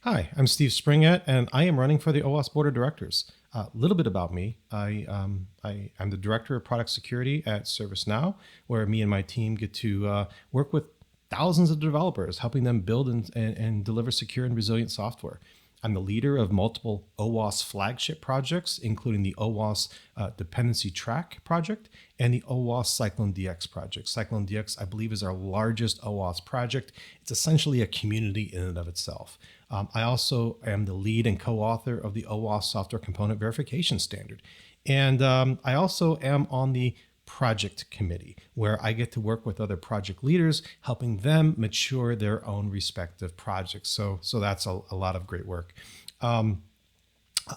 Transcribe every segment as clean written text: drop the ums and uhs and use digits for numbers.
Hi, I'm Steve Springett, and I am running for the OWASP Board of Directors. A little bit about me. I'm the Director of Product Security at ServiceNow, where me and my team get to work with thousands of developers, helping them build and deliver secure and resilient software. I'm the leader of multiple OWASP flagship projects, including the OWASP Dependency Track project and the OWASP Cyclone DX project. Cyclone DX, I believe, is our largest OWASP project. It's essentially a community in and of itself. I also am the lead and co-author of the OWASP Software Component Verification Standard. And I also am on the project committee, where I get to work with other project leaders, helping them mature their own respective projects. So that's a lot of great work. I'm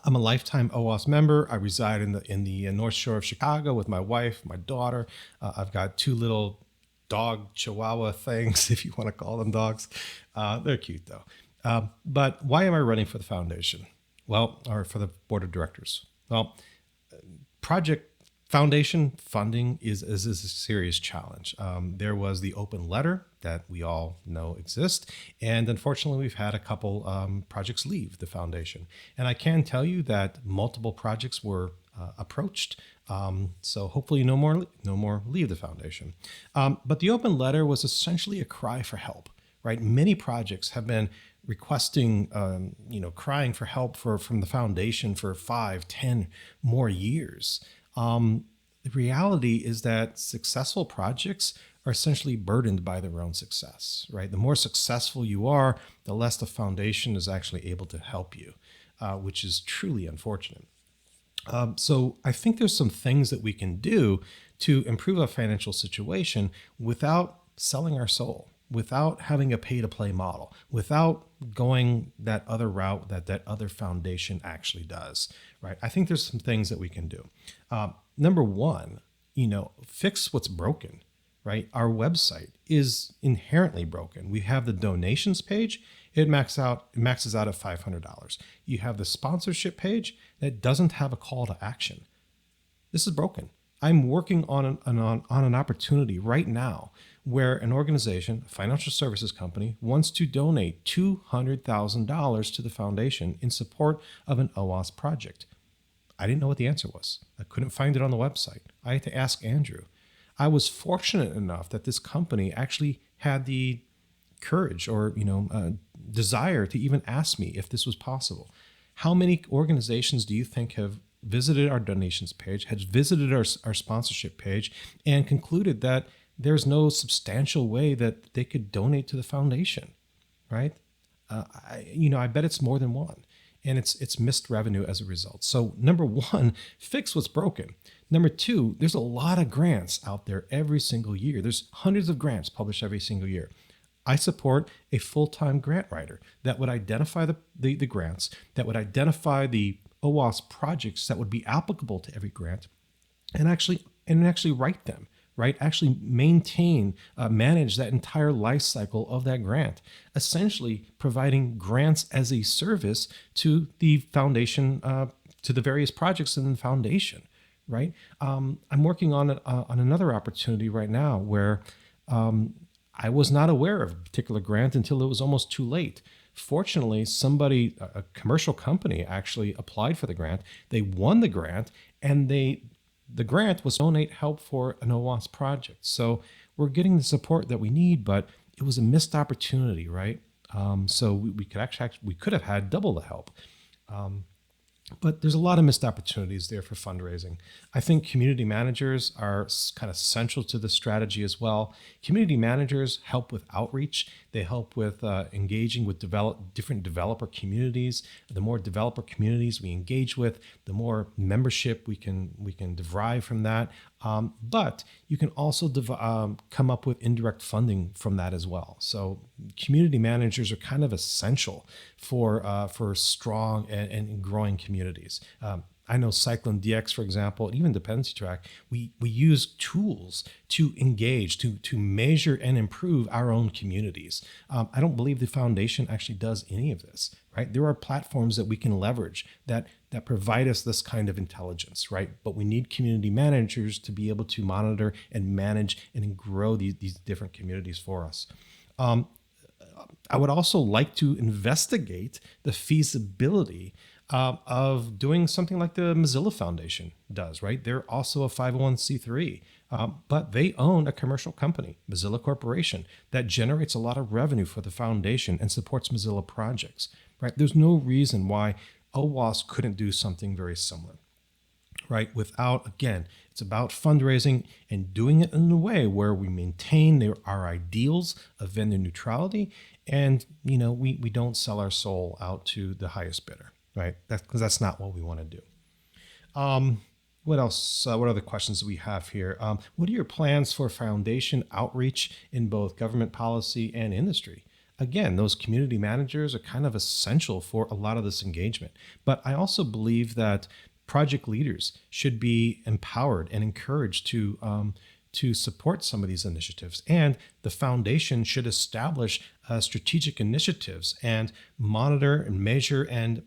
a lifetime OWASP member. I reside in the North Shore of Chicago with my wife, my daughter. I've got two little dog Chihuahua things, if you want to call them dogs. They're cute though. But why am I running for the foundation? Well, or for the board of directors? Well, project foundation funding is a serious challenge. There was the open letter that we all know exists, and unfortunately, we've had a couple projects leave the foundation. And I can tell you that multiple projects were approached. So hopefully, no more leave the foundation. But the open letter was essentially a cry for help. Right? Many projects have been requesting, crying for help from the foundation for 5, 10 more years. The reality is that successful projects are essentially burdened by their own success, right? The more successful you are, the less the foundation is actually able to help you, which is truly unfortunate. So I think there's some things that we can do to improve our financial situation without selling our soul, without having a pay-to-play model, without going that other route that other foundation actually does, right? I think there's some things that we can do. Number one, fix what's broken, right? Our website is inherently broken. We have the donations page. It maxes out at $500. You have the sponsorship page that doesn't have a call to action. This is broken. I'm working on an opportunity right now where an organization, a financial services company, wants to donate $200,000 to the foundation in support of an OWASP project. I didn't know what the answer was. I couldn't find it on the website. I had to ask Andrew. I was fortunate enough that this company actually had the courage or desire to even ask me if this was possible. How many organizations do you think have visited our donations page, has visited our sponsorship page, and concluded that there's no substantial way that they could donate to the foundation, right? I bet it's more than one, and it's missed revenue as a result. So number one, fix what's broken. Number two, there's a lot of grants out there every single year. There's hundreds of grants published every single year. I support a full-time grant writer that would identify the grants, that would identify the OWASP projects that would be applicable to every grant, and actually write them, right? Actually maintain, manage that entire life cycle of that grant, essentially providing grants as a service to the foundation, to the various projects in the foundation, right? I'm working on another opportunity right now where I was not aware of a particular grant until it was almost too late. Fortunately, a commercial company actually applied for the grant. They won the grant, and the grant was to donate help for an OWASP project. So we're getting the support that we need, but it was a missed opportunity, right? So we could have had double the help. But there's a lot of missed opportunities there for fundraising. I think community managers are kind of central to the strategy as well. Community managers help with outreach. They help with engaging with different developer communities. The more developer communities we engage with, the more membership we can derive from that. But you can also come up with indirect funding from that as well. So community managers are kind of essential for strong and growing communities. I know Cyclone DX, for example, and even Dependency Track, we use tools to engage, to measure and improve our own communities. I don't believe the foundation actually does any of this, right? There are platforms that we can leverage that provide us this kind of intelligence, right? But we need community managers to be able to monitor and manage and grow these different communities for us. I would also like to investigate the feasibility of doing something like the Mozilla Foundation does, right? They're also a 501c3, but they own a commercial company, Mozilla Corporation, that generates a lot of revenue for the foundation and supports Mozilla projects, right? There's no reason why OWASP couldn't do something very similar, right? Without, again, it's about fundraising and doing it in a way where we maintain our ideals of vendor neutrality, and we don't sell our soul out to the highest bidder, right? Because that's not what we want to do. What else? What other questions do we have here? What are your plans for foundation outreach in both government policy and industry? Again, those community managers are kind of essential for a lot of this engagement. But I also believe that project leaders should be empowered and encouraged to support some of these initiatives. And the foundation should establish strategic initiatives and monitor and measure and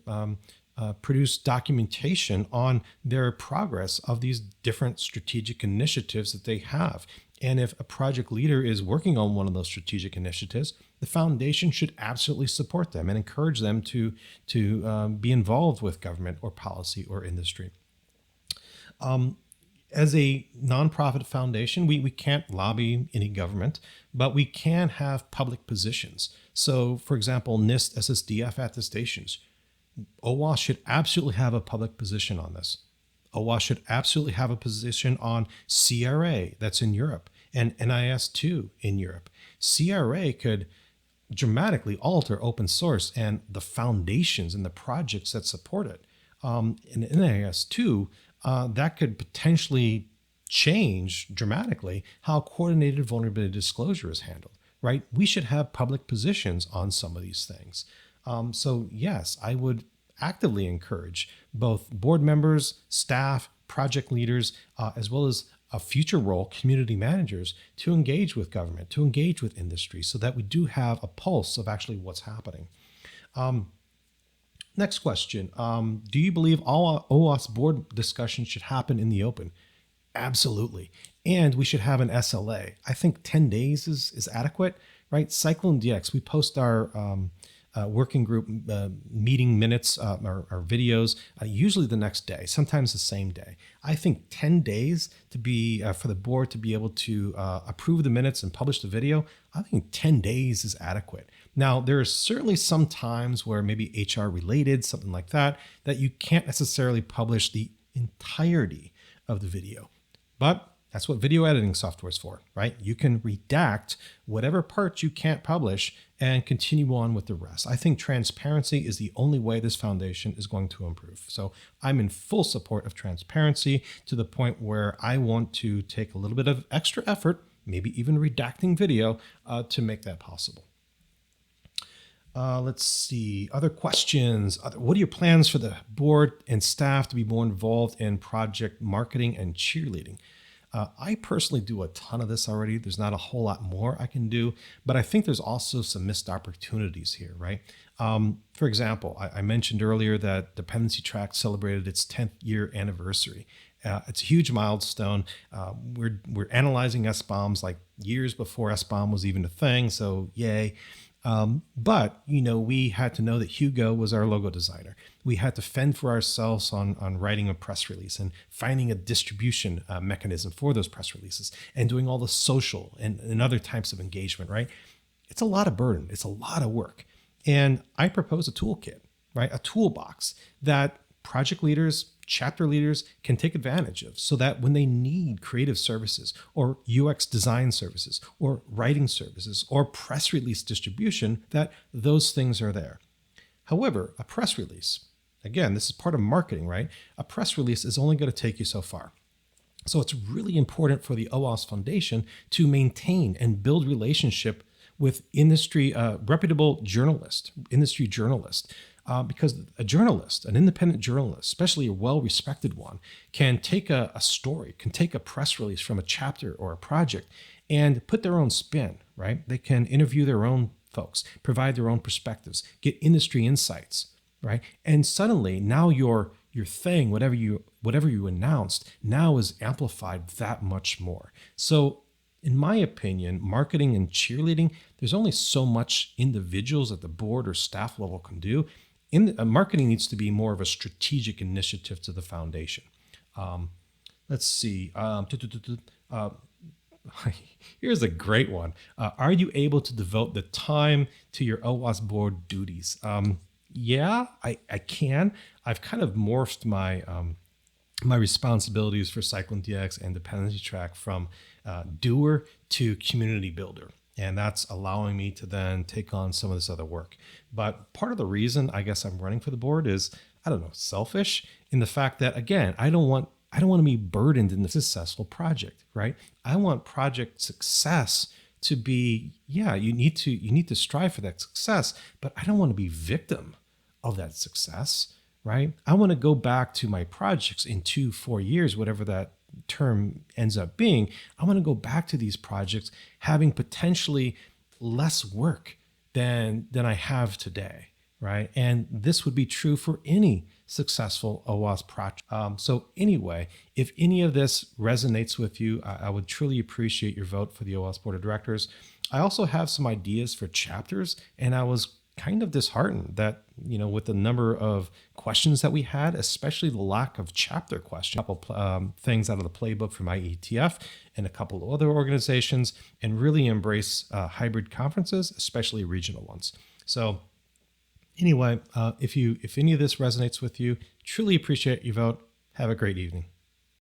produce documentation on their progress of these different strategic initiatives that they have. And if a project leader is working on one of those strategic initiatives, the foundation should absolutely support them and encourage them to be involved with government or policy or industry. As a nonprofit foundation, we can't lobby any government, but we can have public positions. So, for example, NIST, SSDF attestations. OWASP should absolutely have a public position on this. OWASP should absolutely have a position on CRA that's in Europe and NIS2 in Europe. CRA could dramatically alter open source and the foundations and the projects that support it. In NIS2, that could potentially change dramatically how coordinated vulnerability disclosure is handled, right? We should have public positions on some of these things. So yes, I would actively encourage both board members, staff, project leaders, as well as a future role, community managers, to engage with government, to engage with industry, so that we do have a pulse of actually what's happening. Next question. Do you believe all OWASP board discussions should happen in the open? Absolutely. And we should have an SLA. I think 10 days is adequate, right? Cyclone DX, we post our working group meeting minutes, our videos, usually the next day, sometimes the same day. I think 10 days to be for the board to be able to approve the minutes and publish the video, I think 10 days is adequate. Now, there are certainly some times where maybe HR related, something like that, that you can't necessarily publish the entirety of the video. But that's what video editing software is for, right? You can redact whatever parts you can't publish and continue on with the rest. I think transparency is the only way this foundation is going to improve. So I'm in full support of transparency, to the point where I want to take a little bit of extra effort, maybe even redacting video, to make that possible. Let's see, other questions. What are your plans for the board and staff to be more involved in project marketing and cheerleading? I personally do a ton of this already. There's not a whole lot more I can do, but I think there's also some missed opportunities here, right? For example, I mentioned earlier that Dependency Track celebrated its 10th year anniversary. It's a huge milestone. We're analyzing SBOMs like years before SBOM was even a thing, so yay. But, we had to know that Hugo was our logo designer. We had to fend for ourselves on writing a press release and finding a distribution mechanism for those press releases and doing all the social and other types of engagement, right? It's a lot of burden. It's a lot of work. And I propose a toolkit, right? A toolbox that project leaders, chapter leaders can take advantage of, so that when they need creative services or UX design services or writing services or press release distribution, that those things are there. However, a press release, again, this is part of marketing, right? A press release is only going to take you so far. So it's really important for the OWASP Foundation to maintain and build relationship with industry, reputable industry journalists. Because a journalist, an independent journalist, especially a well-respected one, can take a story, can take a press release from a chapter or a project and put their own spin, right? They can interview their own folks, provide their own perspectives, get industry insights, right? And suddenly now your thing, whatever you announced, now is amplified that much more. So in my opinion, marketing and cheerleading, there's only so much individuals at the board or staff level can do. Marketing needs to be more of a strategic initiative to the foundation. Let's see. Here's a great one. Are you able to devote the time to your OWASP board duties? Yeah, I can. I've kind of morphed my responsibilities for Cyclone DX and dependency track from doer to community builder. And that's allowing me to then take on some of this other work. But part of the reason I guess I'm running for the board is, I don't know, selfish in the fact that, again, I don't want to be burdened in the successful project, right? I want project success to be, yeah, you need to strive for that success, but I don't want to be victim of that success, right? I want to go back to my projects in 2-4 years, whatever that term ends up being. I want to go back to these projects having potentially less work than I have today, right? And this would be true for any successful OWASP project. So anyway, if any of this resonates with you, I would truly appreciate your vote for the OWASP Board of Directors. I also have some ideas for chapters, and I was kind of disheartened that, with the number of questions that we had, especially the lack of chapter questions, a couple things out of the playbook from IETF and a couple of other organizations, and really embrace hybrid conferences, especially regional ones. So anyway, if any of this resonates with you, truly appreciate your vote. Have a great evening.